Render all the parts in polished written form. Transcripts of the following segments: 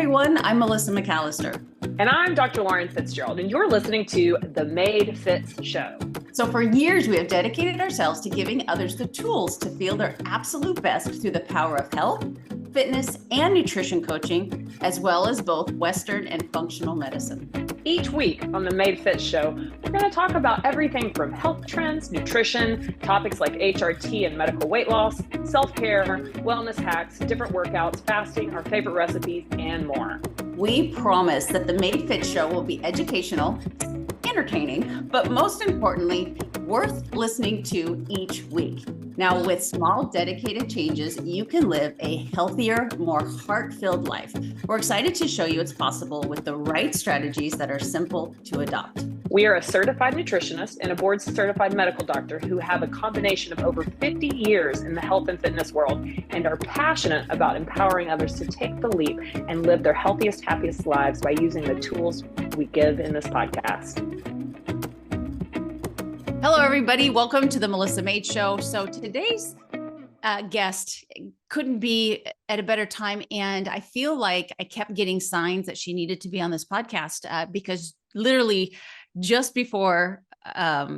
everyone. I'm Melissa McAllister. And I'm Dr. Lauren Fitzgerald, and you're listening to The Made Fits Show. So for years, we have dedicated ourselves to giving others the tools to feel their absolute best through the power of health, fitness, and nutrition coaching, as well as both Western and functional medicine. Each week on The Made Fits Show, we're going to talk about everything from health trends, nutrition, topics like HRT and medical weight loss, self-care, wellness hacks, different workouts, fasting, our favorite recipes, and more. We promise that The Made Fit Show will be educational, entertaining, but most importantly, worth listening to each week. Now, with small, dedicated changes, you can live a healthier, more heart-filled life. We're excited to show you it's possible with the right strategies that are simple to adopt. We are a certified nutritionist and a board-certified medical doctor who have a combination of over 50 years in the health and fitness world and are passionate about empowering others to take the leap and live their healthiest, happiest lives by using the tools we give in this podcast. Hello, everybody. Welcome to the Melissa Made Show. So today's guest couldn't be at a better time. And I feel like I kept getting signs that she needed to be on this podcast because literally just before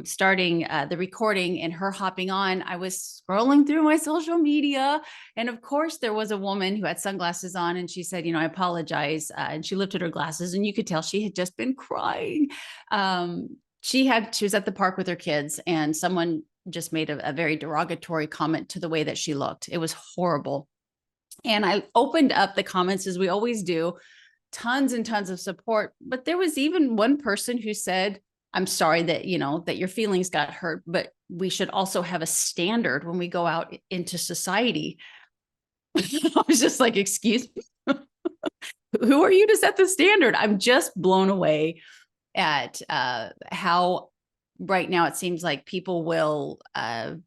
starting the recording and her hopping on, I was scrolling through my social media. And of course, there was a woman who had sunglasses on and she said, I apologize. And she lifted her glasses and you could tell she had just been crying. She was at the park with her kids and someone just made a very derogatory comment to the way that she looked. It was horrible. And I opened up the comments as we always do, tons and tons of support. But there was even one person who said, I'm sorry that, that your feelings got hurt, but we should also have a standard when we go out into society. I was just like, excuse me, who are you to set the standard? I'm just blown away at how right now it seems like people will, I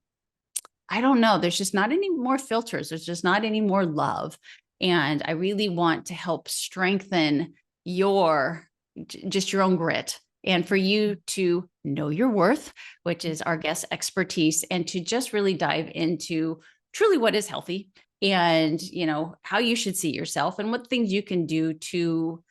don't know, there's just not any more filters. There's just not any more love. And I really want to help strengthen your own grit and for you to know your worth, which is our guest expertise, and to just really dive into truly what is healthy and, how you should see yourself and what things you can do to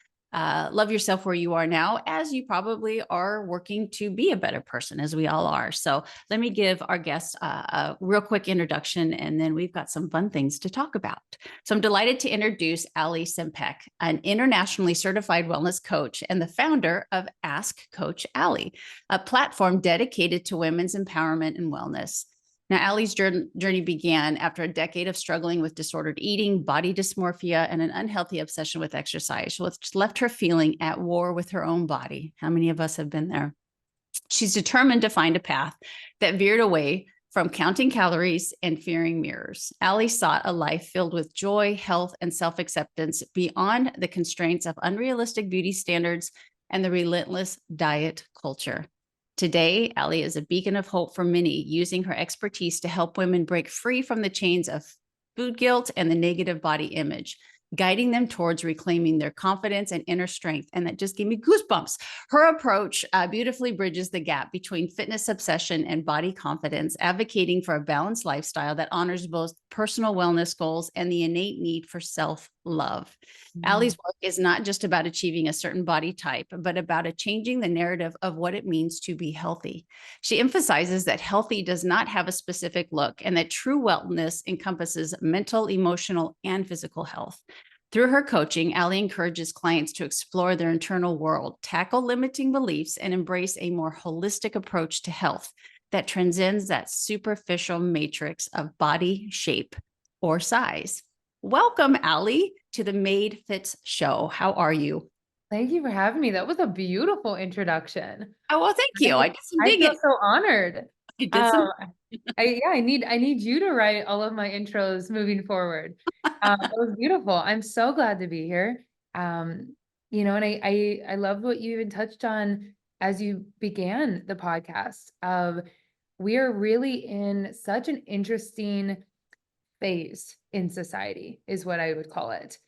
love yourself where you are now, as you probably are working to be a better person, as we all are. So let me give our guests a real quick introduction, and then we've got some fun things to talk about. So I'm delighted to introduce Ali Sempek, an internationally certified wellness coach and the founder of Ask Coach Ali, a platform dedicated to women's empowerment and wellness. Now, Ali's journey began after a decade of struggling with disordered eating, body dysmorphia, and an unhealthy obsession with exercise, which left her feeling at war with her own body. How many of us have been there? She's determined to find a path that veered away from counting calories and fearing mirrors. Ali sought a life filled with joy, health, and self-acceptance beyond the constraints of unrealistic beauty standards and the relentless diet culture. Today, Ali is a beacon of hope for many, using her expertise to help women break free from the chains of food guilt and the negative body image, guiding them towards reclaiming their confidence and inner strength. And that just gave me goosebumps. Her approach beautifully bridges the gap between fitness obsession and body confidence, advocating for a balanced lifestyle that honors both personal wellness goals and the innate need for self-love. Ali's work is not just about achieving a certain body type, but about changing the narrative of what it means to be healthy. She emphasizes that healthy does not have a specific look and that true wellness encompasses mental, emotional, and physical health. Through her coaching, Ali encourages clients to explore their internal world, tackle limiting beliefs, and embrace a more holistic approach to health that transcends that superficial matrix of body shape or size. Welcome, Ali, to the Made Fits Show. How are you? Thank you for having me. That was a beautiful introduction. Oh, well, thank you. I did some I digging. feel so honored. I did some. I need you to write all of my intros moving forward. It was beautiful. I'm so glad to be here. And I loved what you even touched on as you began the podcast of we are really in such an interesting phase in society, is what I would call it,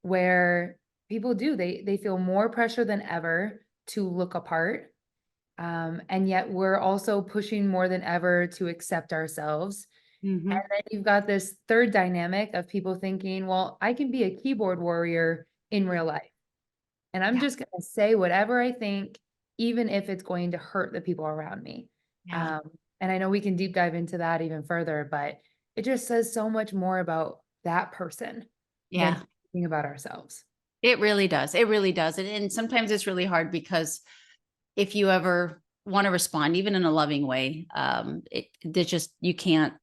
where people they feel more pressure than ever to look apart. And yet we're also pushing more than ever to accept ourselves. Mm-hmm. And then you've got this third dynamic of people thinking, well, I can be a keyboard warrior in real life. And I'm Yeah. just going to say whatever I think, even if it's going to hurt the people around me. Yeah. And I know we can deep dive into that even further, but it just says so much more about that person than Yeah. anything about ourselves. It really does. It really does. And sometimes it's really hard because if you ever want to respond, even in a loving way, there's just, you can't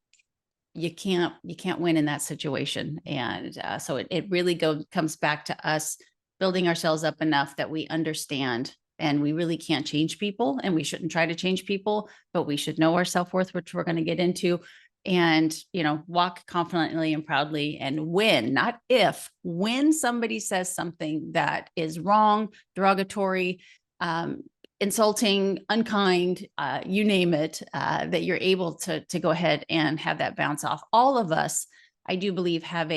win in that situation. And so it really comes back to us building ourselves up enough that we understand, and we really can't change people, and we shouldn't try to change people, but we should know our self-worth, which we're going to get into, and walk confidently and proudly, and when, not if, when somebody says something that is wrong, derogatory, insulting, unkind, you name it, that you're able to go ahead and have that bounce off. All of us, I do believe, have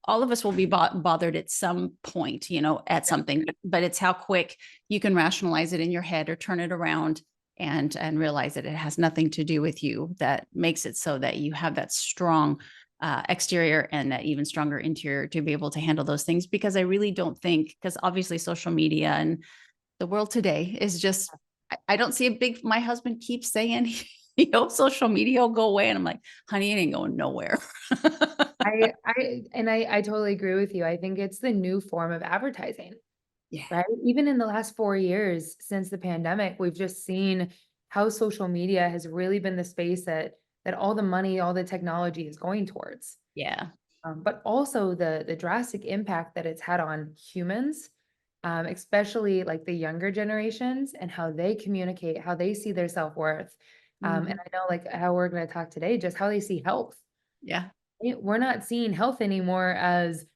all of us will be bothered at some point, at something, but it's how quick you can rationalize it in your head or turn it around and realize that it has nothing to do with you, that makes it so that you have that strong exterior and that even stronger interior to be able to handle those things. Because I really don't think, because obviously social media and the world today is just, I don't see my husband keeps saying, social media will go away. And I'm like, honey, it ain't going nowhere. I totally agree with you. I think it's the new form of advertising, Yeah. right? Even in the last 4 years since the pandemic, we've just seen how social media has really been the space that all the money, all the technology is going towards. Yeah. But also the drastic impact that it's had on humans, especially like the younger generations and how they communicate, how they see their self-worth. And I know like how we're going to talk today, just how they see health. Yeah. We're not seeing health anymore as,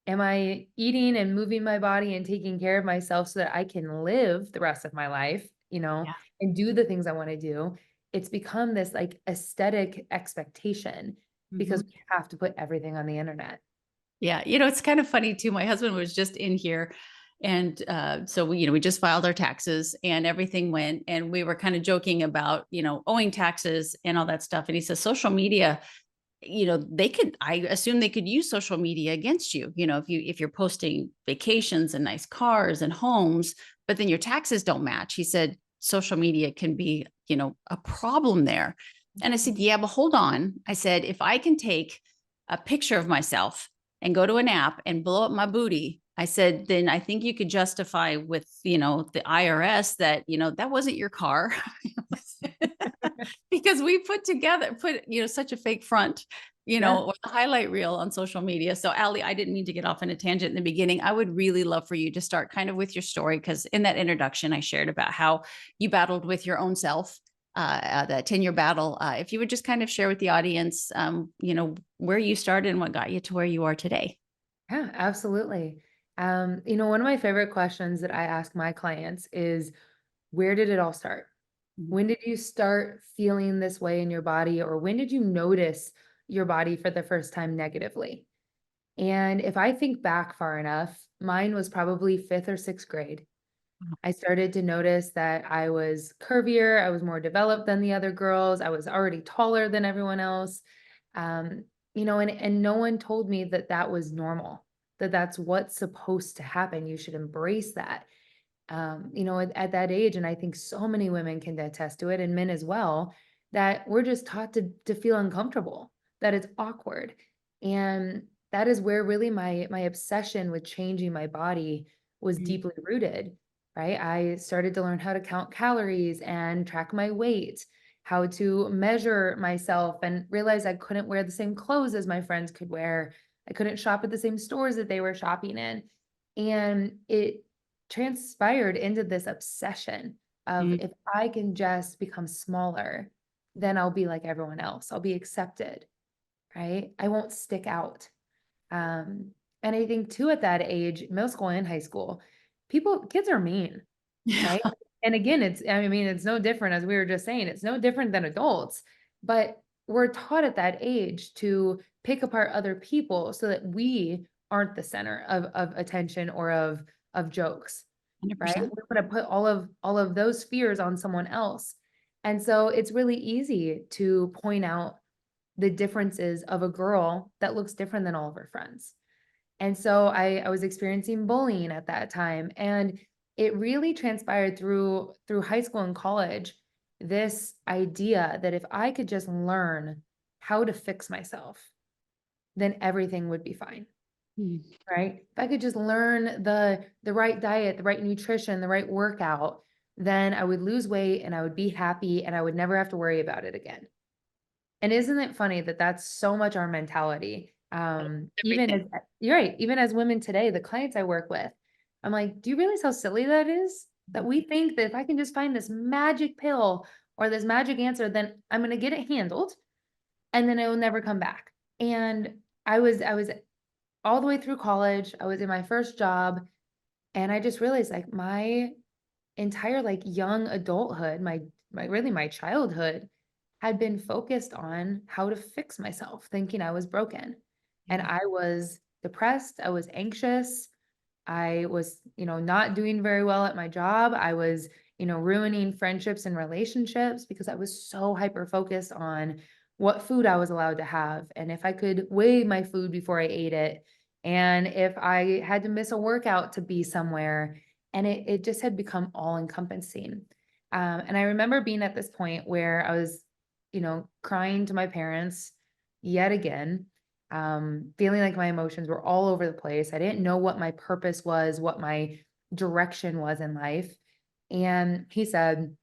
am I eating and moving my body and taking care of myself so that I can live the rest of my life, Yeah. and do the things I want to do. It's become this like aesthetic expectation because Mhm. we have to put everything on the internet. Yeah. It's kind of funny too. My husband was just in here. And so we just filed our taxes and everything went, and we were kind of joking about, owing taxes and all that stuff. And he says, social media, I assume they could use social media against you, if you're posting vacations and nice cars and homes, but then your taxes don't match. He said, social media can be, a problem there. And I said, yeah, but hold on. I said, if I can take a picture of myself and go to an app and blow up my booty, I said, then I think you could justify with, the IRS that, that wasn't your car. Because we put such a fake front, Yeah. or the highlight reel on social media. So Ali, I didn't mean to get off on a tangent in the beginning. I would really love for you to start kind of with your story, because in that introduction, I shared about how you battled with your own self, that 10-year battle. If you would just kind of share with the audience, where you started and what got you to where you are today. Yeah, absolutely. One of my favorite questions that I ask my clients is, where did it all start? Mhm. When did you start feeling this way in your body, or when did you notice your body for the first time negatively? And if I think back far enough, mine was probably fifth or sixth grade. I started to notice that I was curvier, I was more developed than the other girls, I was already taller than everyone else. Um, and no one told me that that was normal, that that's what's supposed to happen. You should embrace that. At that age, and I think so many women can attest to it, and men as well, that we're just taught to feel uncomfortable, that it's awkward. And that is where really my obsession with changing my body was Mhm. deeply rooted, right? I started to learn how to count calories and track my weight, how to measure myself, and realize I couldn't wear the same clothes as my friends could wear. I couldn't shop at the same stores that they were shopping in. And it transpired into this obsession of, Mhm. if I can just become smaller, then I'll be like everyone else. I'll be accepted, right? I won't stick out. Um, and I think too, at that age, middle school and high school, kids are mean, Yeah. right? And again, it's no different, as we were just saying, it's no different than adults, but we're taught at that age to pick apart other people so that we aren't the center of attention or of jokes, right? 100%. We're going to put all of those fears on someone else. And so it's really easy to point out the differences of a girl that looks different than all of her friends. And so I was experiencing bullying at that time. And it really transpired through high school and college, this idea that if I could just learn how to fix myself, then everything would be fine. Mm. Right? If I could just learn the right diet, the right nutrition, the right workout, then I would lose weight and I would be happy and I would never have to worry about it again. And isn't it funny that that's so much our mentality? Even as Everything. you're right, even as women today, the clients I work with, I'm like, do you realize how silly that is? That we think that if I can just find this magic pill or this magic answer, then I'm going to get it handled and then it will never come back. And I was all the way through college. I was in my first job and I just realized like my entire like young adulthood, my childhood had been focused on how to fix myself, thinking I was broken. And Yeah. I was depressed, I was anxious, I was, not doing very well at my job. I was, ruining friendships and relationships because I was so hyper focused on what food I was allowed to have and if I could weigh my food before I ate it and if I had to miss a workout to be somewhere. And it just had become all encompassing. And I remember being at this point where I was, crying to my parents yet again, feeling like my emotions were all over the place. I didn't know what my purpose was, what my direction was in life. And he said,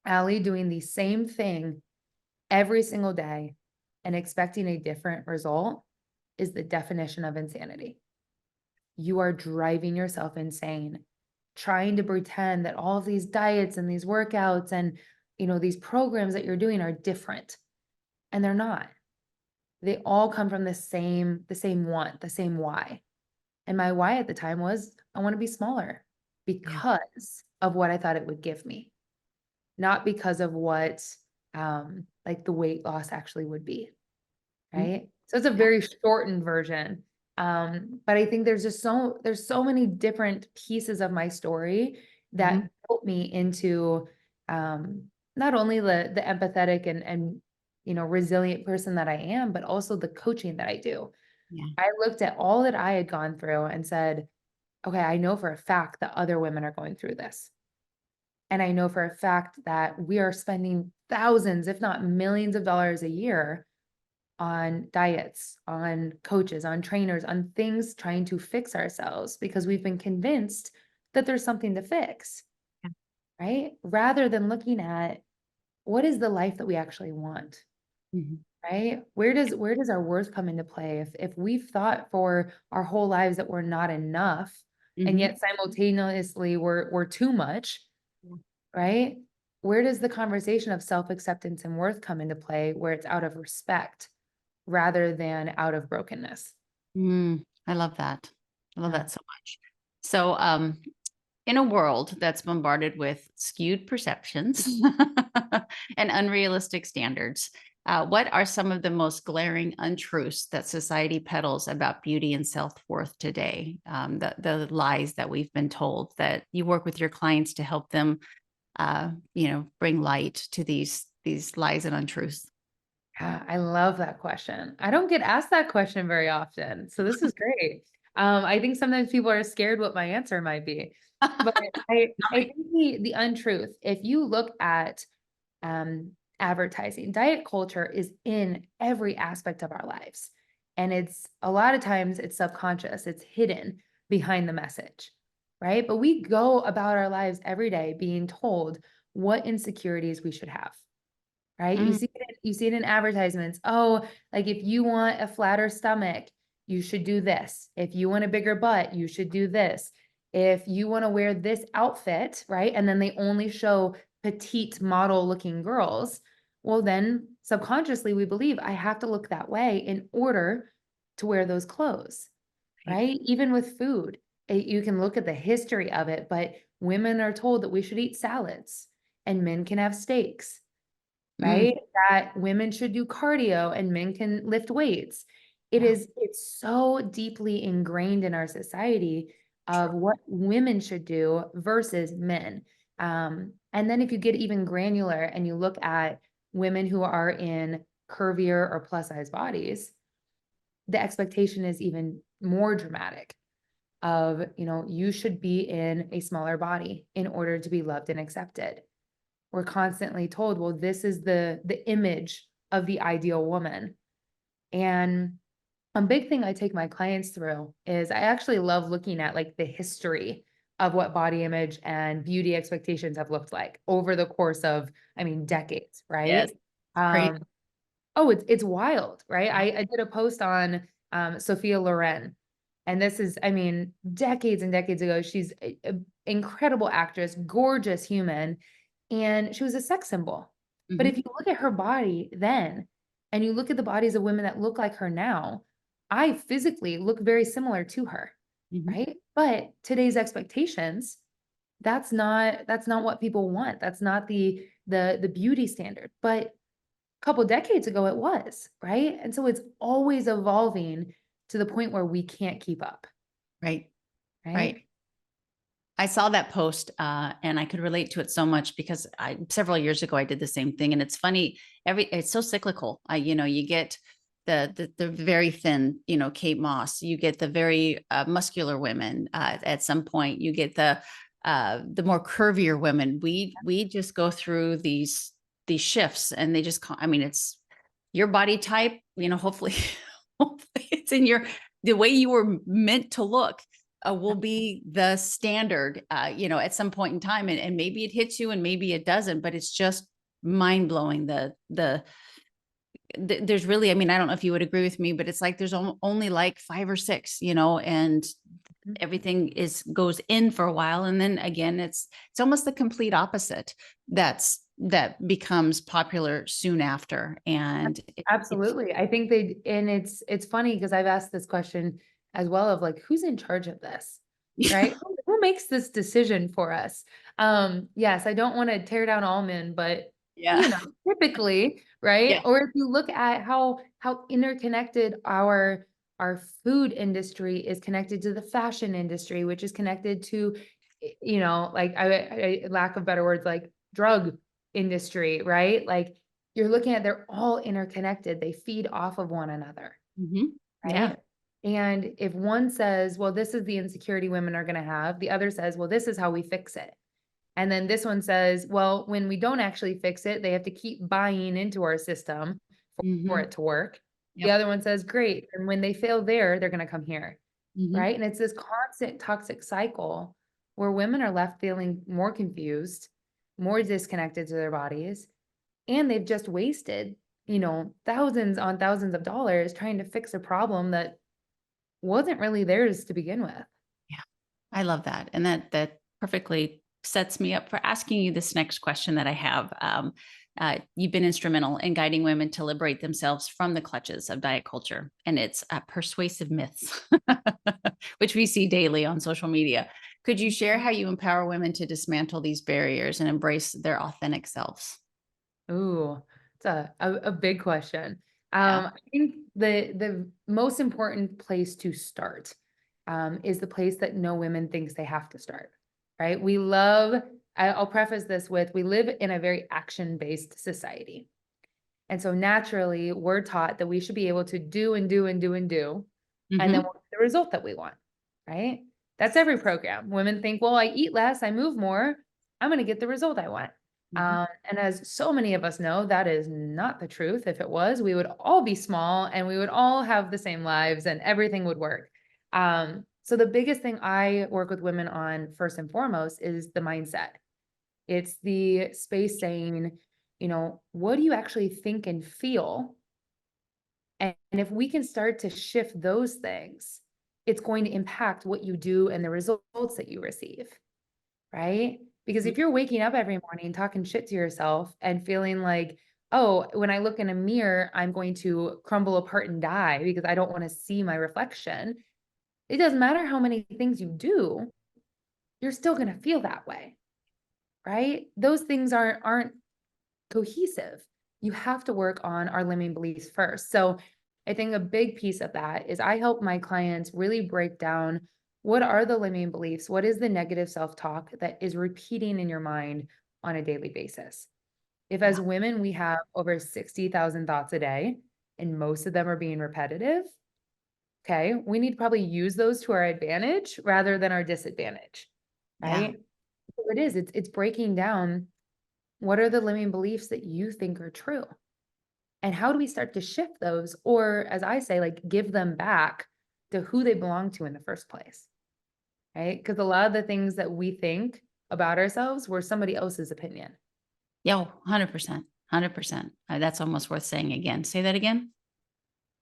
"Ali, doing the same thing every single day and expecting a different result is the definition of insanity. You are driving yourself insane, trying to pretend that all of these diets and these workouts and, these programs that you're doing are different, and they're not. They all come from the same want, the same why. And my why at the time was I want to be smaller Yeah. because of what I thought it would give me, not because of what like the weight loss actually would be, Mm. right? So it's a Yeah. very shortened version. But I think there's so many different pieces of my story Mhm. that built me into um not only the empathetic and resilient person that I am, but also the coaching that I do. Yeah. I looked at all that I had gone through and said, okay, I know for a fact that other women are going through this. And I know for a fact that we are spending thousands, if not millions of dollars a year on diets, on coaches, on trainers, on things trying to fix ourselves because we've been convinced that there's something to fix, Yeah. right? Rather than looking at what is the life that we actually want, Mhm. right? Where does our worth come into play? If we've thought for our whole lives that we're not enough, and Mhm. yet simultaneously we're too much, Yeah. right? Where does the conversation of self-acceptance and worth come into play where it's out of respect rather than out of brokenness? I love that. I love Yeah. that so much. So, in a world that's bombarded with skewed perceptions and unrealistic standards, what are some of the most glaring untruths that society peddles about beauty and self-worth today? The lies that we've been told that you work with your clients to help them, bring light to these lies and untruths. Yeah, I love that question. I don't get asked that question very often, so this is great. I think sometimes people are scared what my answer might be, but I think the untruth, if you look at advertising, diet culture is in every aspect of our lives, and it's a lot of times it's subconscious, it's hidden behind the message, right? But we go about our lives every day being told what insecurities we should have, right? You Mm, see it in advertisements. Oh, like if you want a flatter stomach, you should do this. If you want a bigger butt, you should do this. If you want to wear this outfit, right? And then they only show petite model looking girls. Well, then subconsciously we believe I have to look that way in order to wear those clothes, right. right? Even with food, you can look at the history of it, but women are told that we should eat salads and men can have steaks, Mm, right? That women should do cardio and men can lift weights. yeah. It's so deeply ingrained in our society True. of what women should do versus men. And then if you get even granular and you look at women who are in curvier or plus size bodies, the expectation is even more dramatic of, you should be in a smaller body in order to be loved and accepted. We're constantly told, well, this is the image of the ideal woman. And a big thing I take my clients through is I actually love looking at like the history of what body image and beauty expectations have looked like over the course of, decades, right? Yes. Crazy. Oh, it's wild, right? I did a post on Sophia Loren, and this is, decades and decades ago. She's an incredible actress, gorgeous human, and she was a sex symbol. But if you look at her body then, and you look at the bodies of women that look like her now, I physically look very similar to her, Mhm. right? But today's expectations, that's not what people want. That's not the beauty standard. But couple decades ago it was, right? And so it's always evolving to the point where we can't keep up, Right. right? Right. I saw that post and I could relate to it so much because several years ago I did the same thing. And it's funny, it's so cyclical. You get the very thin, Kate Moss, you get the very muscular women. At some point you get the more curvier women. We just go through these shifts, and they just it's your body type, hopefully, hopefully it's in the way you were meant to look will be the standard, at some point in time. And maybe it hits you and maybe it doesn't, but it's just mind blowing. There's really, I don't know if you would agree with me, but it's like, there's only like 5 or 6, and everything goes in for a while. And then again, it's almost the complete opposite. That becomes popular soon after. And Absolutely. I think and it's funny because I've asked this question as well of like, who's in charge of this? Right? Who makes this decision for us? Yes, I don't want to tear down all men, but yeah. typically, right? Yeah. Or if you look at how interconnected our food industry is connected to the fashion industry, which is connected to, like I lack of better words, like drug industry, right? Like you're looking at, they're all interconnected. They feed off of one another, Yeah. right? And if one says, well, this is the insecurity women are going to have, the other says, well, this is how we fix it. And then this one says, well, when we don't actually fix it, they have to keep buying into our system for Mm-hmm. it to work. The Yep. other one says, great. And when they fail there, they're going to come here. Mm-hmm. Right. And it's this constant toxic cycle where women are left feeling more confused, more disconnected to their bodies, and they've just wasted, thousands on thousands of dollars trying to fix a problem that wasn't really theirs to begin with. Yeah. I love that. And that perfectly sets me up for asking you this next question that I have. You've been instrumental in guiding women to liberate themselves from the clutches of diet culture and its persuasive myths, which we see daily on social media. Could you share how you empower women to dismantle these barriers and embrace their authentic selves? Ooh, it's a big question. Yeah. I think the most important place to start is the place that no women thinks they have to start, right? I'll preface this with, we live in a very action-based society. And so naturally, we're taught that we should be able to do and do and do and do, and then Mm-hmm. we'll get the result that we want, right? That's every program. Women think, well, I eat less, I move more, I'm going to get the result I want. Mm-hmm. And as so many of us know, that is not the truth. If it was, we would all be small and we would all have the same lives and everything would work. So the biggest thing I work with women on first and foremost is the mindset. It's the space saying, what do you actually think and feel? And if we can start to shift those things, it's going to impact what you do and the results that you receive, right? Because if you're waking up every morning talking shit to yourself and feeling like, oh, when I look in a mirror, I'm going to crumble apart and die because I don't want to see my reflection. It doesn't matter how many things you do, you're still going to feel that way, right? Those things aren't cohesive. You have to work on our limiting beliefs first. So I think a big piece of that is I help my clients really break down, what are the limiting beliefs? What is the negative self-talk that is repeating in your mind on a daily basis? If Yeah. as women, we have over 60,000 thoughts a day, and most of them are being repetitive, Okay. We need to probably use those to our advantage rather than our disadvantage. Yeah. Right. So it is, it's breaking down what are the limiting beliefs that you think are true? And how do we start to shift those? Or as I say, like give them back to who they belong to in the first place. Right. Because a lot of the things that we think about ourselves were somebody else's opinion. Yeah. 100%. 100%. That's almost worth saying again. Say that again.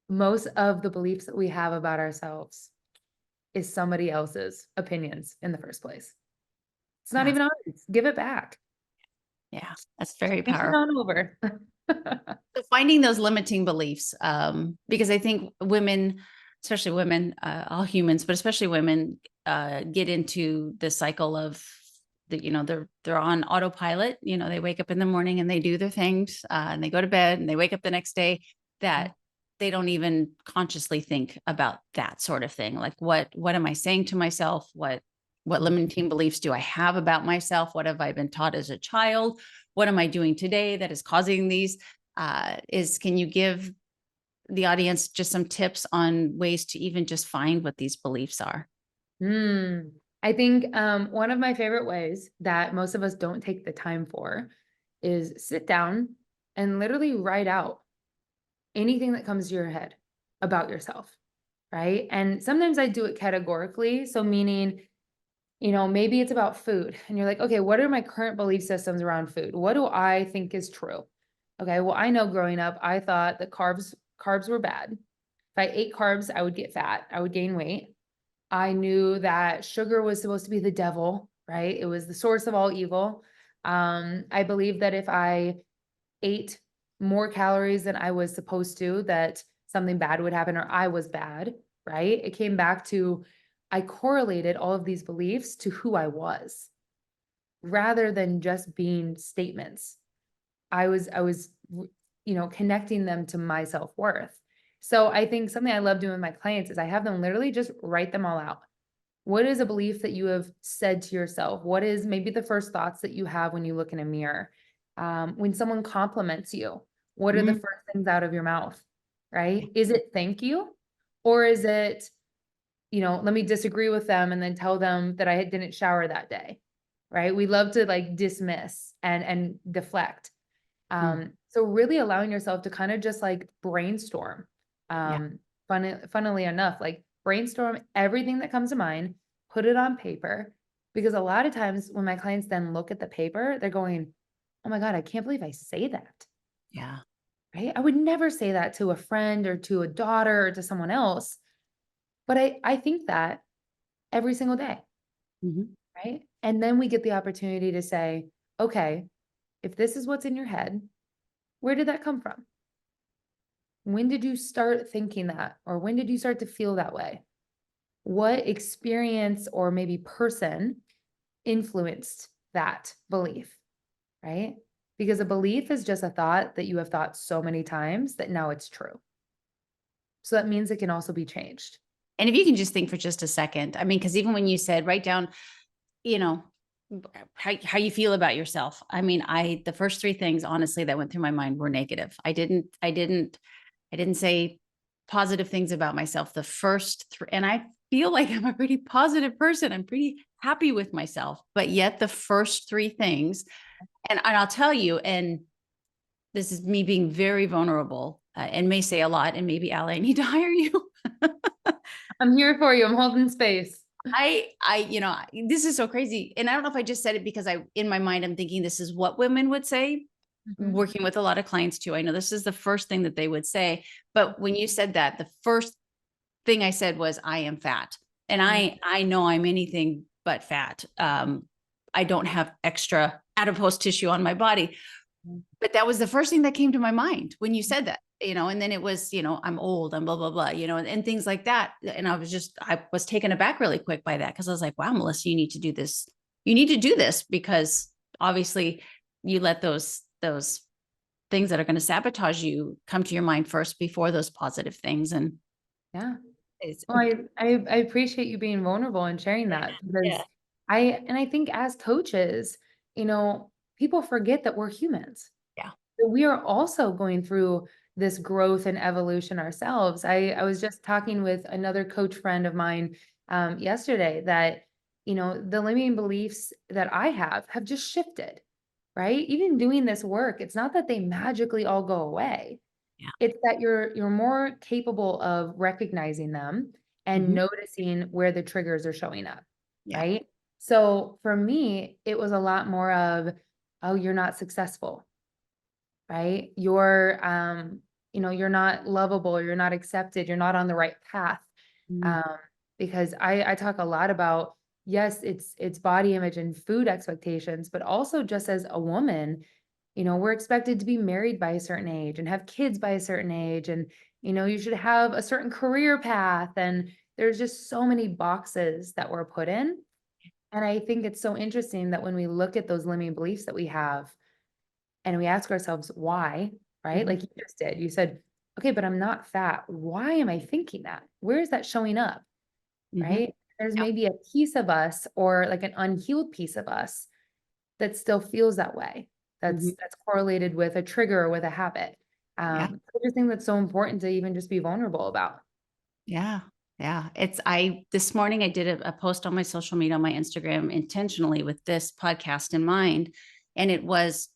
Most of the beliefs that we have about ourselves is somebody else's opinions in the first place. It's not Yeah. even ours. Give it back. Yeah. That's very Take it powerful. on over. So finding those limiting beliefs, because I think women, especially women, all humans, but especially women, get into the cycle of the, they're on autopilot. They wake up in the morning and they do their things, and they go to bed and they wake up the next day. That they don't even consciously think about that sort of thing. Like, what am I saying to myself? What limiting beliefs do I have about myself? What have I been taught as a child? What am I doing today that is causing these? Can you give the audience just some tips on ways to even just find what these beliefs are? I think one of my favorite ways that most of us don't take the time for is sit down and literally write out anything that comes to your head about yourself, right? And sometimes I do it categorically. So meaning, maybe it's about food and you're like, okay, what are my current belief systems around food? What do I think is true? Okay, well, I know growing up, I thought that carbs were bad. If I ate carbs, I would get fat, I would gain weight. I knew that sugar was supposed to be the devil, right? It was the source of all evil. I believe that if I ate more calories than I was supposed to, that something bad would happen or I was bad, right? It came back to I correlated all of these beliefs to who I was rather than just being statements. I was connecting them to my self-worth. So I think something I love doing with my clients is I have them literally just write them all out. What is a belief that you have said to yourself? What is maybe the first thoughts that you have when you look in a mirror? When someone compliments you, what are the Mhm. first things out of your mouth? Right? Is it thank you? Or is it, let me disagree with them and then tell them that I didn't shower that day? Right? We love to like dismiss and deflect. Mm. So really allowing yourself to kind of just like brainstorm. Yeah. Funnily enough, like brainstorm everything that comes to mind, put it on paper. Because a lot of times when my clients then look at the paper, they're going, oh my God, I can't believe I say that. Yeah. Right? I would never say that to a friend or to a daughter or to someone else. But I think that every single day. Mhm. Right? And then we get the opportunity to say, okay, if this is what's in your head, where did that come from? When did you start thinking that? Or when did you start to feel that way? What experience or maybe person influenced that belief, right? Because a belief is just a thought that you have thought so many times that now it's true. So that means it can also be changed. And if you can just think for just a second, I mean, because even when you said write down, you know, how you feel about yourself. I mean, the first three things, honestly, that went through my mind were negative. I didn't say positive things about myself. The first three, and I feel like I'm a pretty positive person. I'm pretty happy with myself, but yet the first three things, and I'll tell you, and this is me being very vulnerable, and may say a lot, and maybe Ali, I need to hire you. I'm here for you. I'm holding space. This is so crazy. And I don't know if I just said it because in my mind, I'm thinking this is what women would say, Mhm. working with a lot of clients too. I know this is the first thing that they would say, but when you said that, the first thing I said was, I am fat. And I know I'm anything but fat. I don't have extra adipose tissue on my body. But that was the first thing that came to my mind when you said that, and then it was, I'm old, I'm blah, blah, blah, and things like that. And I was taken aback really quick by that. Cause I was like, wow, Melissa, you need to do this. You need to do this because obviously you let those things that are going to sabotage you come to your mind first before those positive things. And Yeah. it's, Well, I appreciate you being vulnerable and sharing that yeah, because I think as coaches, you know, people forget that we're humans. yeah, That we are also going through this growth and evolution ourselves. I was just talking with another coach friend of mine yesterday that, the limiting beliefs that I have just shifted, right? Even doing this work, it's not that they magically all go away. Yeah. It's that you're more capable of recognizing them and Mhm. noticing where the triggers are showing up, Yeah. right? So for me, it was a lot more of, oh, you're not successful, right? You're not lovable, you're not accepted, you're not on the right path. Mhm. Um, because I talk a lot about, yes, it's body image and food expectations, but also just as a woman, we're expected to be married by a certain age and have kids by a certain age. And, you should have a certain career path. And there's just so many boxes that we're put in. And I think it's so interesting that when we look at those limiting beliefs that we have and we ask ourselves why, right? Mhm. Like you just did, you said, okay, but I'm not fat. Why am I thinking that? Where is that showing up? Mhm. Right? There's Yep. maybe a piece of us or like an unhealed piece of us that still feels that way. Mhm. That's correlated with a trigger or with a habit. Yeah. I just think that's so important to even just be vulnerable about. Yeah. Yeah. This morning I did a post on my social media, on my Instagram, intentionally with this podcast in mind. And it was,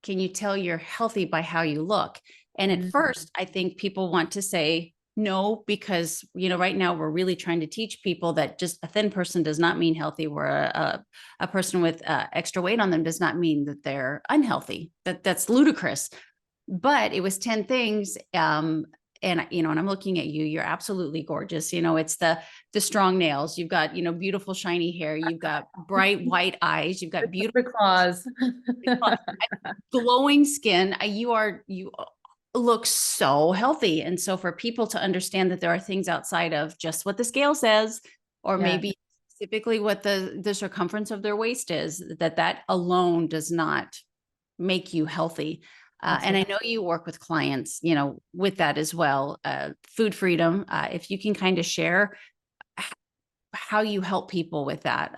can you tell you're healthy by how you look? And at Mhm. first, I think people want to say no, because, right now we're really trying to teach people that just a thin person does not mean healthy, where a person with extra weight on them does not mean that they're unhealthy. That's ludicrous. But it was 10 things. And I'm looking at you, you're absolutely gorgeous. It's the strong nails. You've got, beautiful shiny hair. You've got bright white eyes. You've got beautiful The claws. glowing skin. You look so healthy. And so for people to understand that there are things outside of just what the scale says, or Yes. maybe specifically what the circumference of their waist is, that alone does not make you healthy. And I Absolutely. know you work with clients, with that as well. Food freedom. If you can kind of share how you help people with that.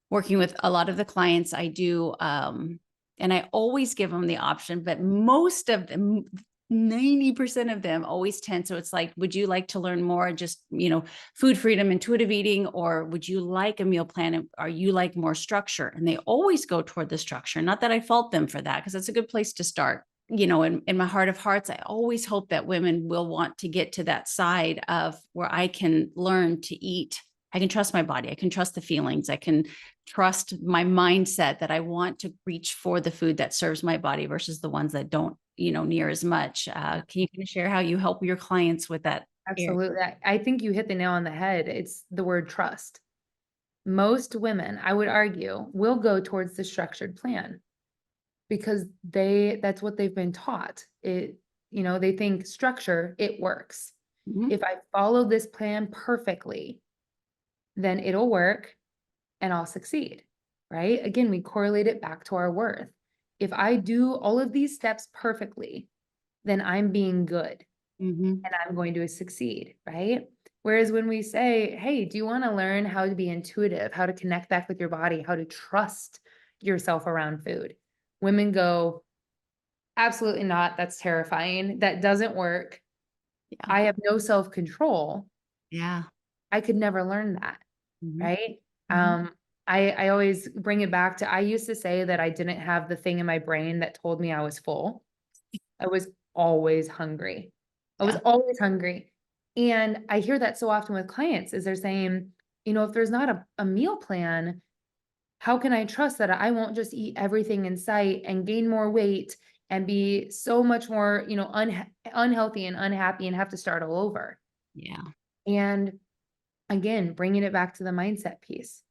Working with a lot of the clients I do, and I always give them the option, but most of them, 90% of them always tend. So it's like, would you like to learn more, just, food freedom, intuitive eating, or would you like a meal plan? Are you like more structure? And they always go toward the structure. Not that I fault them for that, because that's a good place to start. In my heart of hearts, I always hope that women will want to get to that side of where I can learn to eat. I can trust my body. I can trust the feelings. I can trust my mindset that I want to reach for the food that serves my body versus the ones that don't, near as much. Can you kind of share how you help your clients with that area? Absolutely. I think you hit the nail on the head. It's the word trust. Most women, I would argue, will go towards the structured plan because that's what they've been taught. They think structure, it works. Mhm. If I follow this plan perfectly, then it'll work and I'll succeed, right? Again, we correlate it back to our worth. If I do all of these steps perfectly, then I'm being good Mhm. and I'm going to succeed, right? Whereas when we say, hey, do you want to learn how to be intuitive, how to connect back with your body, how to trust yourself around food? Women go, absolutely not. That's terrifying. That doesn't work. Yeah. I have no self-control. Yeah. I could never learn that, Mhm. right? Mhm. Um, I always bring it back to, I used to say that I didn't have the thing in my brain that told me I was full. I was always hungry. I was Yeah. always hungry. And I hear that so often with clients is they're saying, if there's not a meal plan, how can I trust that I won't just eat everything in sight and gain more weight and be so much more, unhealthy and unhappy and have to start all over? Yeah. And again, bringing it back to the mindset piece.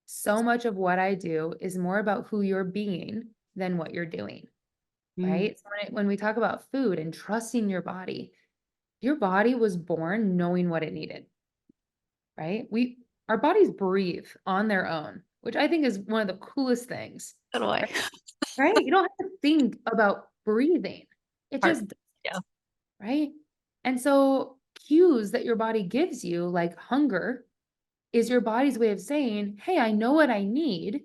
So much of what I do is more about who you're being than what you're doing, Mm. right? So when we talk about food and trusting your body was born knowing what it needed, right? Our bodies breathe on their own, which I think is one of the coolest things, So do I. right? You don't have to think about breathing. It Heart. just does, Yeah. right? And so cues that your body gives you, like hunger, is your body's way of saying, hey, I know what I need.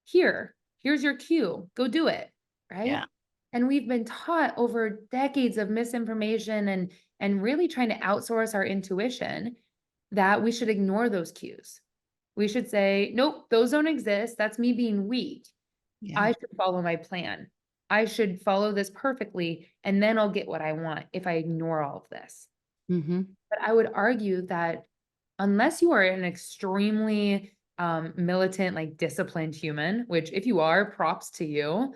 Here's your cue. Go do it. Yeah. Right. And we've been taught over decades of misinformation and really trying to outsource our intuition that we should ignore those cues. We should say, nope, those don't exist. That's me being weak. Yeah. I should follow my plan. I should follow this perfectly, and then I'll get what I want if I ignore all of this. Mm-hmm. But I would argue that unless you are an extremely militant, like disciplined human, which if you are, props to you,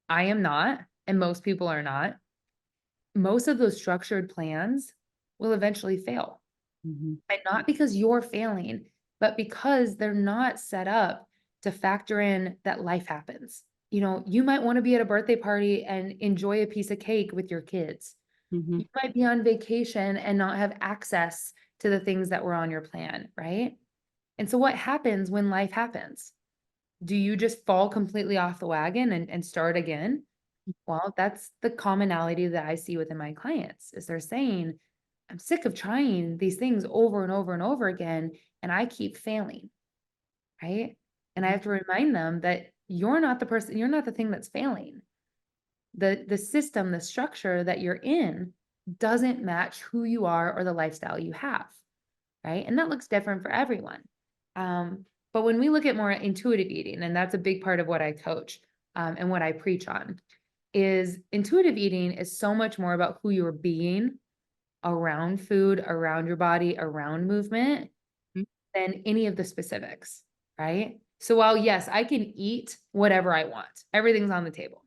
I am not, and most people are not, most of those structured plans will eventually fail. Mm-hmm. And not because you're failing, but because they're not set up to factor in that life happens. You know, you might want to be at a birthday party and enjoy a piece of cake with your kids. Mm-hmm. You might be on vacation and not have access to the things that were on your plan, right? And so what happens when life happens? Do you just fall completely off the wagon and start again? Well, that's the commonality that I see within my clients is they're saying, I'm sick of trying these things over and over and over again, and I keep failing, right? And I have to remind them that you're not the person, you're not the thing that's failing. The system, the structure that you're in doesn't match who you are or the lifestyle you have, right? And that looks different for everyone. But when we look at more intuitive eating, and that's a big part of what I coach and what I preach on, is intuitive eating is so much more about who you're being around food, around your body, around movement Mhm. than any of the specifics, right? So while yes, I can eat whatever I want, everything's on the table.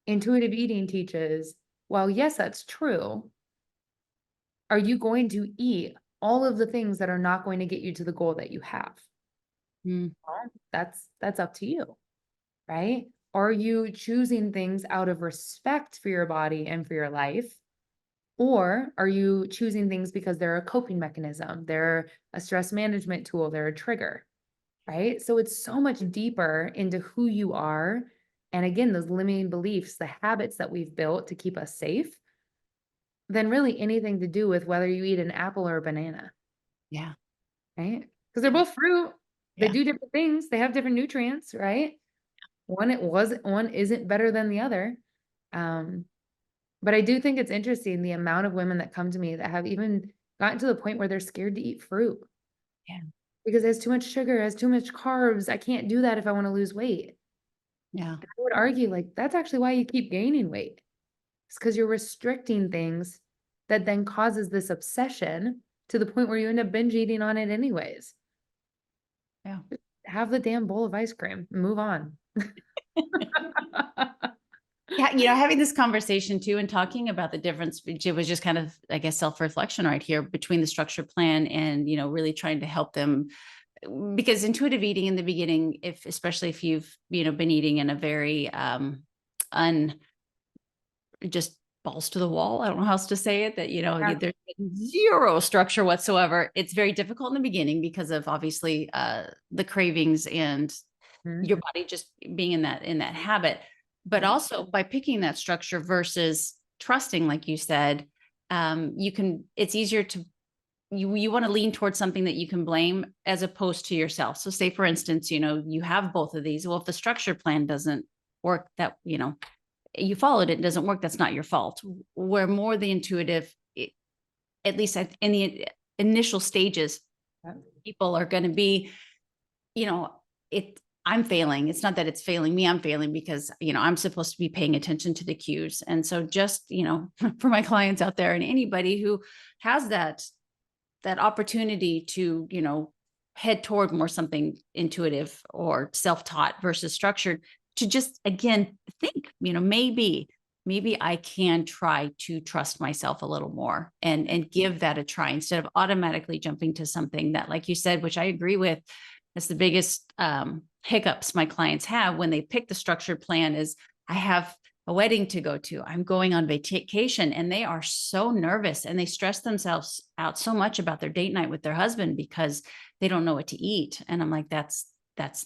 Intuitive eating teaches, while yes, that's true, are you going to eat all of the things that are not going to get you to the goal that you have? Mm-hmm. Well, that's up to you, right? Are you choosing things out of respect for your body and for your life? Or are you choosing things because they're a coping mechanism, they're a stress management tool, they're a trigger, right? So it's so much deeper into who you are. And again, those limiting beliefs, the habits that we've built to keep us safe, than really anything to do with whether you eat an apple or a banana, Yeah. right? Because they're both fruit. They Yeah. do different things. They have different nutrients, right? One isn't better than the other. Um, But I do think it's interesting the amount of women that come to me that have even gotten to the point where they're scared to eat fruit Yeah. because it has too much sugar, it has too much carbs. I can't do that if I want to lose weight. Yeah. I would argue like that's actually why you keep gaining weight. It's because you're restricting things that then causes this obsession to the point where you end up binge eating on it anyways. Yeah. Have the damn bowl of ice cream, move on. Yeah, having this conversation too and talking about the difference, it was just kind of, I guess, self-reflection right here between the structured plan and, really trying to help them because intuitive eating in the beginning, especially if you've, been eating in a very un just balls to the wall. I don't know how else to say it that, Yeah. there's zero structure whatsoever. It's very difficult in the beginning because of obviously the cravings and Mhm. your body just being in that habit, but Yeah. also by picking that structure versus trusting, like you said, it's easier to, you want to lean towards something that you can blame as opposed to yourself. So say for instance, you have both of these. Well, if the structure plan doesn't work, that, you followed it doesn't work, that's not your fault. Where more the intuitive, at least in the initial stages, Yeah. people are going to be, you know, I'm failing. It's not that it's failing me. I'm failing because, I'm supposed to be paying attention to the cues. And so just, for my clients out there and anybody who has that opportunity to, head toward more something intuitive or self-taught versus structured, to just, again, think, maybe I can try to trust myself a little more and give that a try instead of automatically jumping to something that, like you said, which I agree with, that's the biggest hiccups my clients have when they pick the structured plan is I have a wedding to go to. I'm going on vacation, and they are so nervous and they stress themselves out so much about their date night with their husband because they don't know what to eat. And I'm like, that's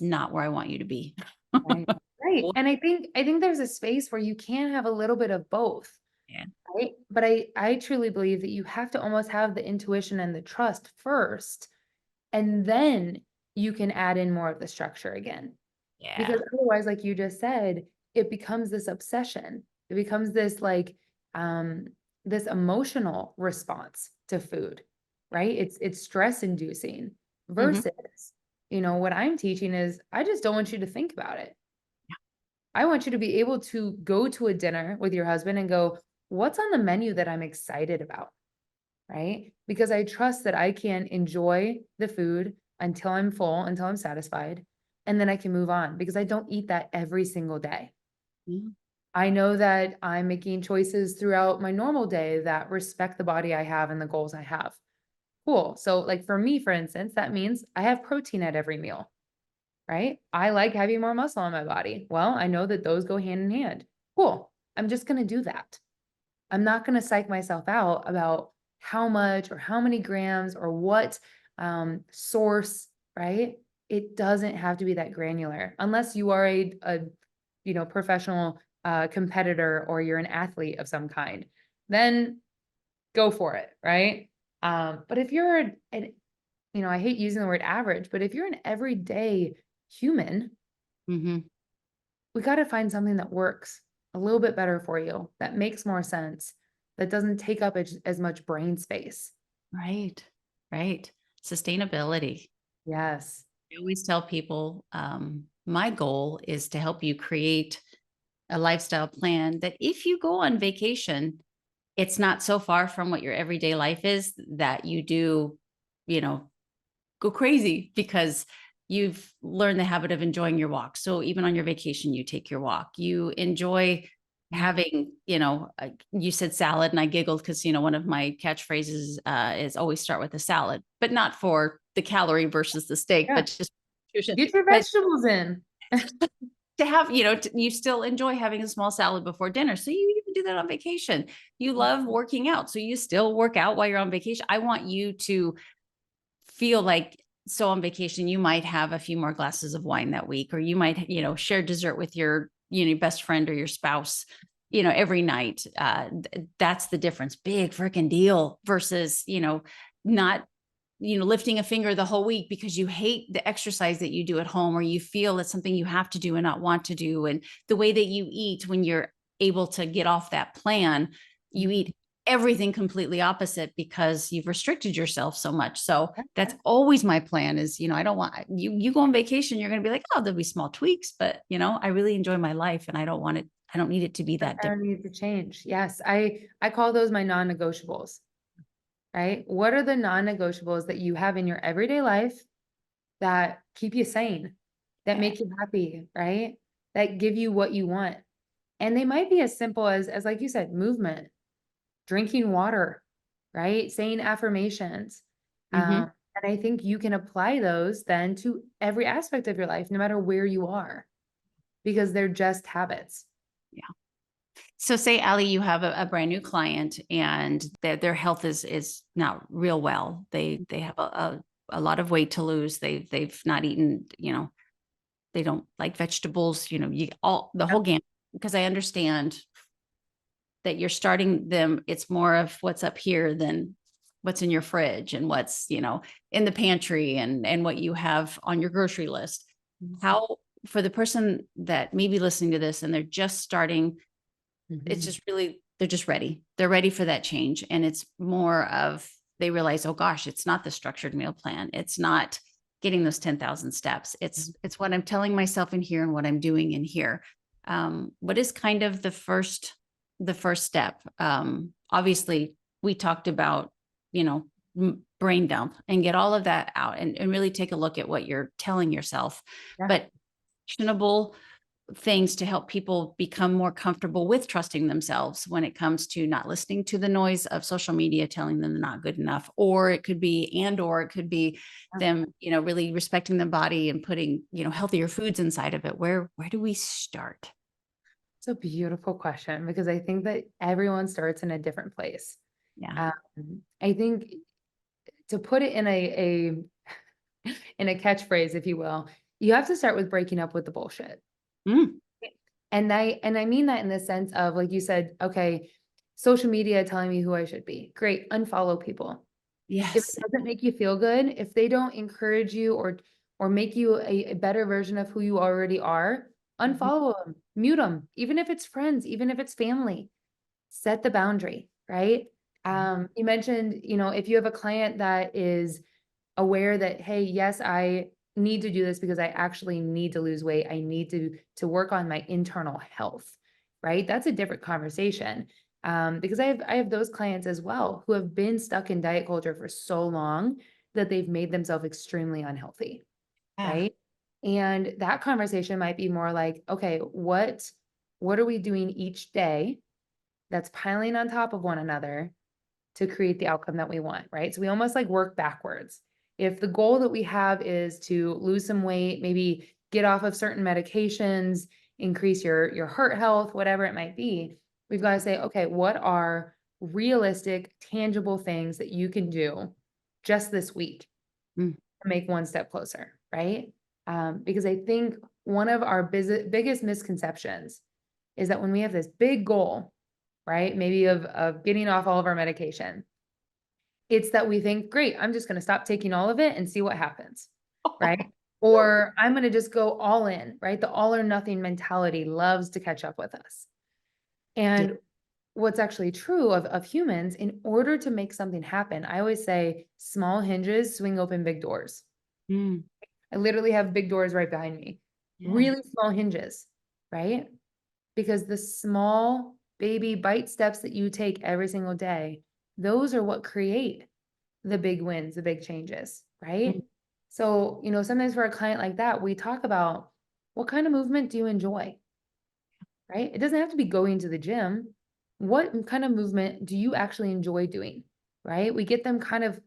not where I want you to be. Right. Right. And I think there's a space where you can have a little bit of both. Yeah. Right. But I truly believe that you have to almost have the intuition and the trust first, and then you can add in more of the structure again. Yeah. Because otherwise, like you just said, it becomes this obsession. It becomes this like, this emotional response to food, right? It's stress inducing Mhm. versus, what I'm teaching is I just don't want you to think about it. I want you to be able to go to a dinner with your husband and go, what's on the menu that I'm excited about? Right? Because I trust that I can enjoy the food until I'm full, until I'm satisfied, and then I can move on because I don't eat that every single day. Mhm. I know that I'm making choices throughout my normal day that respect the body I have and the goals I have. Cool. So, like for me, for instance, that means I have protein at every meal, right? I like having more muscle on my body. Well, I know that those go hand in hand. Cool. I'm just going to do that. I'm not going to psych myself out about how much or how many grams or what source, right? It doesn't have to be that granular unless you are a professional competitor or you're an athlete of some kind. Then go for it, right? But if you're I hate using the word average, but if you're an everyday human, Mhm. we got to find something that works a little bit better for you, that makes more sense, that doesn't take up as much brain space. Right. Right. Sustainability. Yes. I always tell people, my goal is to help you create a lifestyle plan that if you go on vacation, it's not so far from what your everyday life is that you do, you know, go crazy because you've learned the habit of enjoying your walk. So even on your vacation, you take your walk. You enjoy Mm. having, you said salad, and I giggled because one of my catchphrases is always start with a salad, but not for the calorie versus the steak, Yeah. but just nutrition. Get your But vegetables in. to have, you still enjoy having a small salad before dinner. So you even do that on vacation. You love working out. So you still work out while you're on vacation. I want you to feel like, so on vacation, you might have a few more glasses of wine that week, or you might, share dessert with your, best friend or your spouse, every night. That's the difference. Big freaking deal versus, not, lifting a finger the whole week because you hate the exercise that you do at home, or you feel it's something you have to do and not want to do. And the way that you eat when you're able to get off that plan, you eat everything completely opposite because you've restricted yourself so much. So that's always my plan is, I don't want you go on vacation, you're going to be like, oh, there'll be small tweaks, but I really enjoy my life and I don't need it to be that I different. don't need to change. Yes. I call those my non-negotiables, right? What are the non-negotiables that you have in your everyday life that keep you sane, that Okay. make you happy, right? That give you what you want. And they might be as simple as like you said, movement, drinking water, right? Saying affirmations. Mm-hmm. And I think you can apply those then to every aspect of your life, no matter where you are, because they're just habits. Yeah. So say, Ali, you have a brand new client and their health is not real well. They have a lot of weight to lose. They've not eaten, they don't like vegetables, the whole gamut. Because I understand that you're starting them, it's more of what's up here than what's in your fridge and what's, in the pantry and what you have on your grocery list. How, for the person that may be listening to this and they're just starting, it's Mhm. just really, they're just ready. They're ready for that change. And it's more of, they realize, oh gosh, it's not the structured meal plan. It's not getting those 10,000 steps. It's what I'm telling myself in here and what I'm doing in here. What is kind of the first step? Obviously we talked about, brain dump and get all of that out and really take a look at what you're telling yourself, Yeah. but actionable things to help people become more comfortable with trusting themselves when it comes to not listening to the noise of social media telling them they're not good enough, or it could be them, really respecting the body and putting, healthier foods inside of it. Where do we start? It's a beautiful question because I think that everyone starts in a different place. Yeah. I think to put it in a in a catchphrase, if you will, you have to start with breaking up with the bullshit. Mm, And I mean that in the sense of, like you said, okay, social media telling me who I should be. Great, unfollow people. If yes. it doesn't make you feel good, if they don't encourage you or make you a better version of who you already are, unfollow them, mute them, even if it's friends, even if it's family, set the boundary, right? You mentioned, if you have a client that is aware that, hey, yes, I need to do this because I actually need to lose weight. I need to work on my internal health, right? That's a different conversation. Because I have those clients as well who have been stuck in diet culture for so long that they've made themselves extremely unhealthy, Yeah. right? And that conversation might be more like, okay, what are we doing each day that's piling on top of one another to create the outcome that we want, right? So we almost like work backwards. If the goal that we have is to lose some weight, maybe get off of certain medications, increase your heart health, whatever it might be, we've got to say, okay, what are realistic, tangible things that you can do just this week Mm. to make one step closer, right? Because I think one of our biggest misconceptions is that when we have this big goal, right, maybe of getting off all of our medication, it's that we think, great, I'm just going to stop taking all of it and see what happens, right? Or I'm going to just go all in, right? The all or nothing mentality loves to catch up with us. Yeah. And what's actually true of humans, in order to make something happen, I always say small hinges swing open big doors. Mm. I literally have big doors right behind me, Yeah. really small hinges, right? Because the small baby bite steps that you take every single day, those are what create the big wins, the big changes, right? Mm. So, sometimes for a client like that, we talk about what kind of movement do you enjoy, right? It doesn't have to be going to the gym. What kind of movement do you actually enjoy doing, right? We get them kind of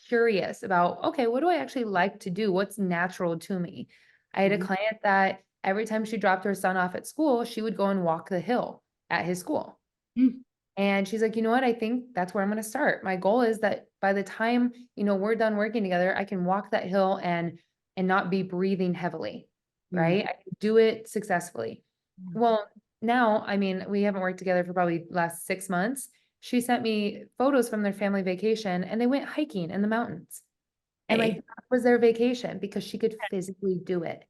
curious about, okay, what do I actually like to do? What's natural to me? I had a Mhm. client that every time she dropped her son off at school, she would go and walk the hill at his school. Mm. And she's like, you know what? I think that's where I'm going to start. My goal is that by the time, we're done working together, I can walk that hill and not be breathing heavily, Mm. right? I can do it successfully. Well, now, I mean, we haven't worked together for probably last 6 months. She sent me photos from their family vacation and they went hiking in the mountains. And like Hey. that was their vacation because she could physically do it,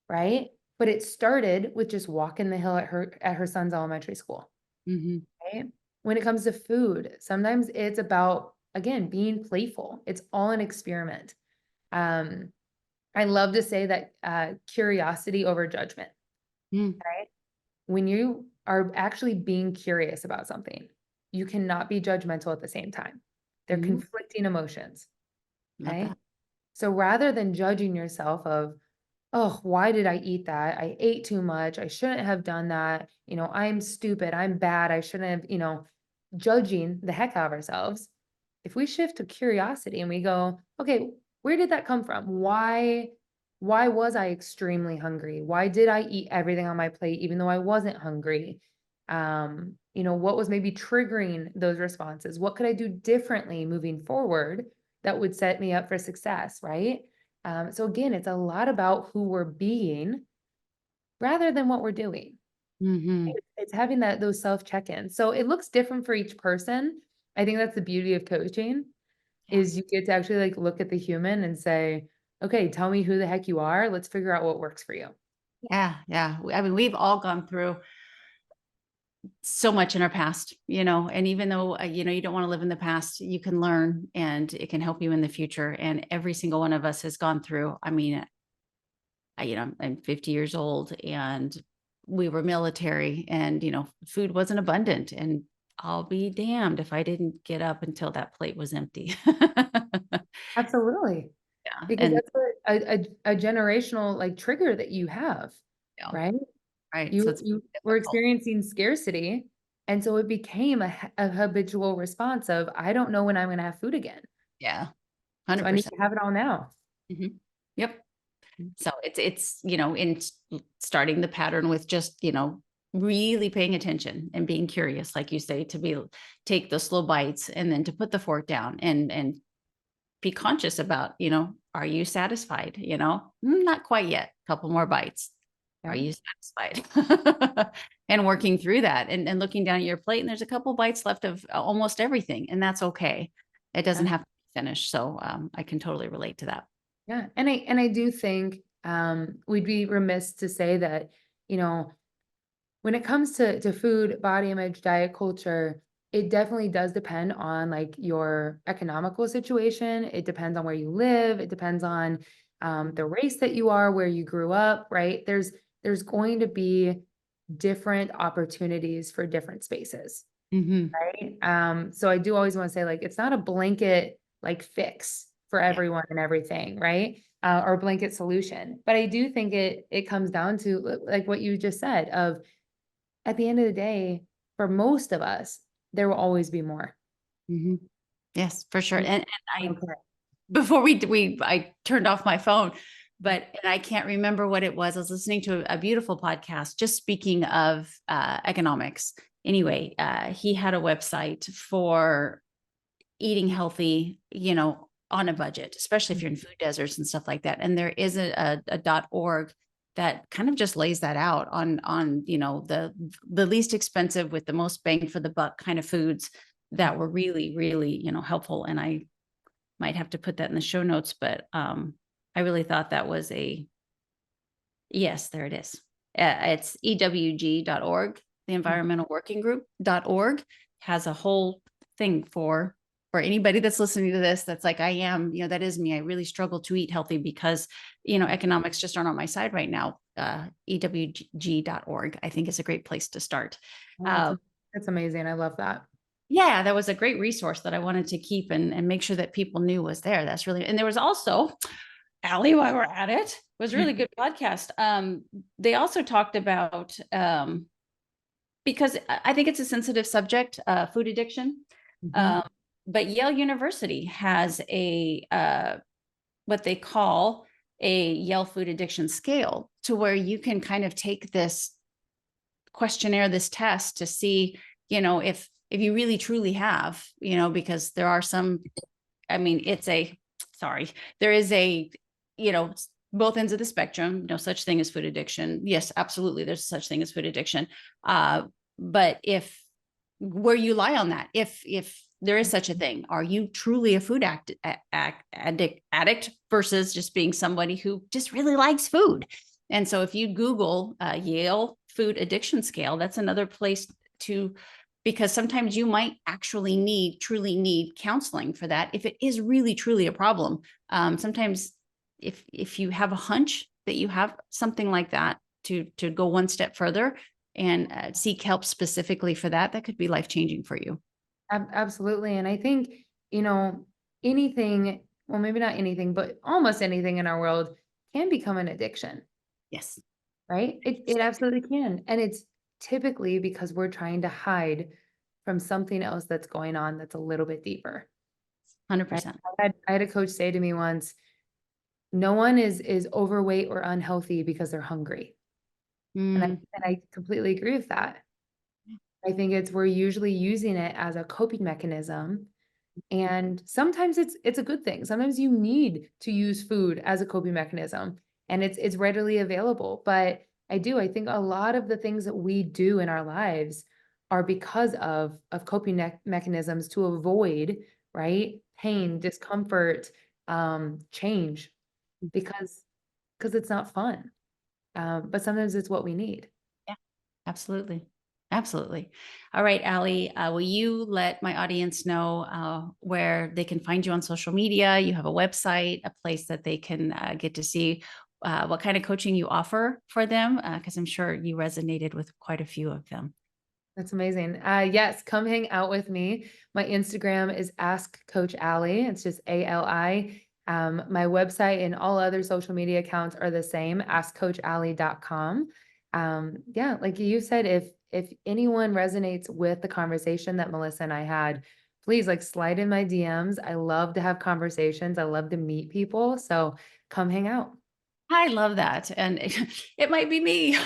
right? But it started with just walking the hill at her son's elementary school. Mm-hmm. Right? When it comes to food, sometimes it's about, again, being playful. It's all an experiment. Um, I love to say that curiosity over judgment, Mm. right? When you are actually being curious about something, you cannot be judgmental at the same time. They're Mm. conflicting emotions, Love okay? that. So rather than judging yourself of, oh, why did I eat that? I ate too much. I shouldn't have done that. I'm stupid. I'm bad. I shouldn't have, judging the heck out of ourselves. If we shift to curiosity and we go, okay, where did that come from? Why was I extremely hungry? Why did I eat everything on my plate even though I wasn't hungry? What was maybe triggering those responses? What could I do differently moving forward that would set me up for success, right? So again, it's a lot about who we're being rather than what we're doing. Mm-hmm. It's having those self check-ins. So it looks different for each person. I think that's the beauty of coaching Yeah. is you get to actually like look at the human and say, okay, tell me who the heck you are. Let's figure out what works for you. Yeah. Yeah. I mean, we've all gone through so much in our past, and even though, you don't want to live in the past, you can learn and it can help you in the future. And every single one of us has gone through, I mean, I'm 50 years old and we were military and, food wasn't abundant and I'll be damned if I didn't get up until that plate was empty. Absolutely. Yeah. Because And that's a generational like trigger that you have, yeah, right? right. So You it's you were difficult. experiencing scarcity. And so it became a habitual response of, I don't know when I'm going to have food again. Yeah. So I need 100%. to have it all now. Mhm. Yep. So it's, in starting the pattern with just, really paying attention and being curious, like you say, take the slow bites and then to put the fork down and be conscious about, are you satisfied? Not quite yet. Couple more bites. Are Yeah. you satisfied? And working through that and looking down at your plate and there's a couple bites left of almost everything. And that's okay. It doesn't Yeah. have to be finished. So I can totally relate to that. Yeah. And I do think we'd be remiss to say that you know, when it comes to food, body image, diet culture, it definitely does depend on like your economical situation. It depends on where you live. It depends on the race that you are, where you grew up, right? There's going to be different opportunities for different spaces, Mm-hmm. right? So I do always want to say like it's not a blanket like fix for Yeah. everyone and everything, right? Or blanket solution. But I do think it comes down to like what you just said of at the end of the day, for most of us, there will always be more. Mm-hmm. Yes, for sure. Mm. And I, Okay. before I turned off my phone, and I can't remember what it was. I was listening to a beautiful podcast, just speaking of economics. Anyway, he had a website for eating healthy, on a budget, especially if you're in food deserts and stuff like that. And there is a .org that kind of just lays that out on the least expensive with the most bang for the buck kind of foods that were really, really, helpful. And I might have to put that in the show notes, but I really thought that was yes, there it is. It's ewg.org, the environmental working group.org has a whole thing for anybody that's listening to this that's like I am, that is me. I really struggle to eat healthy because economics just aren't on my side right now. ewg.org I think is a great place to start. Oh, that's amazing. I love that. Yeah, that was a great resource that I wanted to keep and make sure that people knew was there. That's really, and there was also, Ali, while we're at it, was a really good podcast. They also talked about, because I think it's a sensitive subject, food addiction. Mhm. But Yale University has what they call a Yale food addiction scale, to where you can kind of take this questionnaire, this test to see, if you really truly have, because there are some, I mean, there is both ends of the spectrum, no such thing as food addiction. Yes, absolutely. There's such thing as food addiction. But where you lie on that, if there is such a thing, are you truly a food addict versus just being somebody who just really likes food? And so if you Google Yale food addiction scale, that's another place because sometimes you might actually truly need counseling for that if it is really truly a problem. Sometimes if you have a hunch that you have something like that, to go one step further and seek help specifically for that could be life-changing for you. Absolutely. And I think, anything, well, maybe not anything, but almost anything in our world can become an addiction, Yes. right? It absolutely can. And it's typically because we're trying to hide from something else that's going on that's a little bit deeper. 100%. I had a coach say to me once, no one is overweight or unhealthy because they're hungry. And Mm. I completely agree with that. I think we're usually using it as a coping mechanism. And sometimes it's a good thing. Sometimes you need to use food as a coping mechanism and it's readily available. But I think a lot of the things that we do in our lives are because of coping mechanisms to avoid, right? Pain, discomfort, change, because it's not fun. But sometimes it's what we need. Yeah, absolutely. Absolutely. All right, Ali, will you let my audience know where they can find you on social media? You have a website, a place that they can get to see what kind of coaching you offer for them, because I'm sure you resonated with quite a few of them. That's amazing. Yes, come hang out with me. My Instagram is Ask Coach Ali. It's just ALI. My website and all other social media accounts are the same, askcoachali.com. Yeah, like you said, if anyone resonates with the conversation that Melissa and I had, please like slide in my DMs. I love to have conversations. I love to meet people. So come hang out. I love that. And it might be me.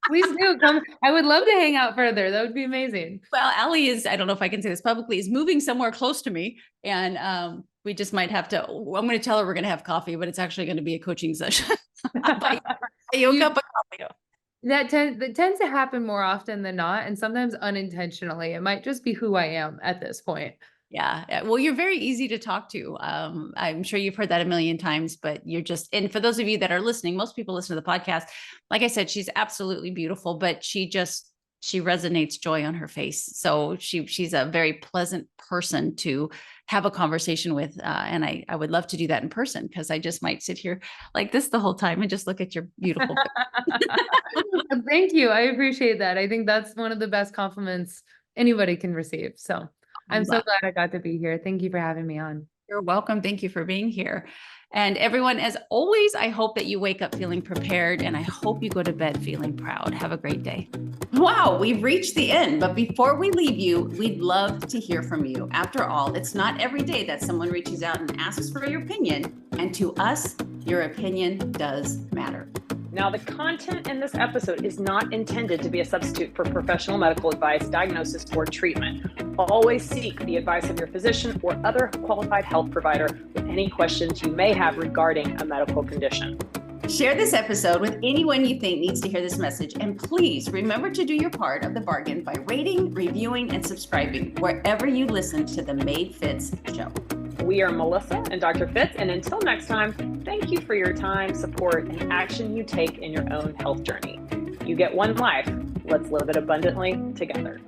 Please do come. I would love to hang out further. That would be amazing. Well, Ali I don't know if I can say this publicly, is moving somewhere close to me. And we just might have to, I'm going to tell her we're going to have coffee, but it's actually going to be a coaching session. I yoke up a coffee. That tends to happen more often than not, and sometimes unintentionally. It might just be who I am at this point. Yeah. Well, you're very easy to talk to. I'm sure you've heard that a million times, but you're just, and for those of you that are listening, most people listen to the podcast. Like I said, she's absolutely beautiful, but she resonates joy on her face. So she's a very pleasant person to have a conversation with. And I would love to do that in person, because I just might sit here like this the whole time and just look at your beautiful Thank you. I appreciate that. I think that's one of the best compliments anybody can receive. So I'm so glad I got to be here. Thank you for having me on. You're welcome. Thank you for being here. And everyone, as always, I hope that you wake up feeling prepared, and I hope you go to bed feeling proud. Have a great day. Wow, we've reached the end. But before we leave you, we'd love to hear from you. After all, it's not every day that someone reaches out and asks for your opinion. And to us, your opinion does matter. Now, the content in this episode is not intended to be a substitute for professional medical advice, diagnosis, or treatment. Always seek the advice of your physician or other qualified health provider with any questions you may have regarding a medical condition. Share this episode with anyone you think needs to hear this message. And please remember to do your part of the bargain by rating, reviewing, and subscribing wherever you listen to the Made Fits show. We are Melissa and Dr. Fitz, and until next time, thank you for your time, support, and action you take in your own health journey. You get one life. Let's live it abundantly together.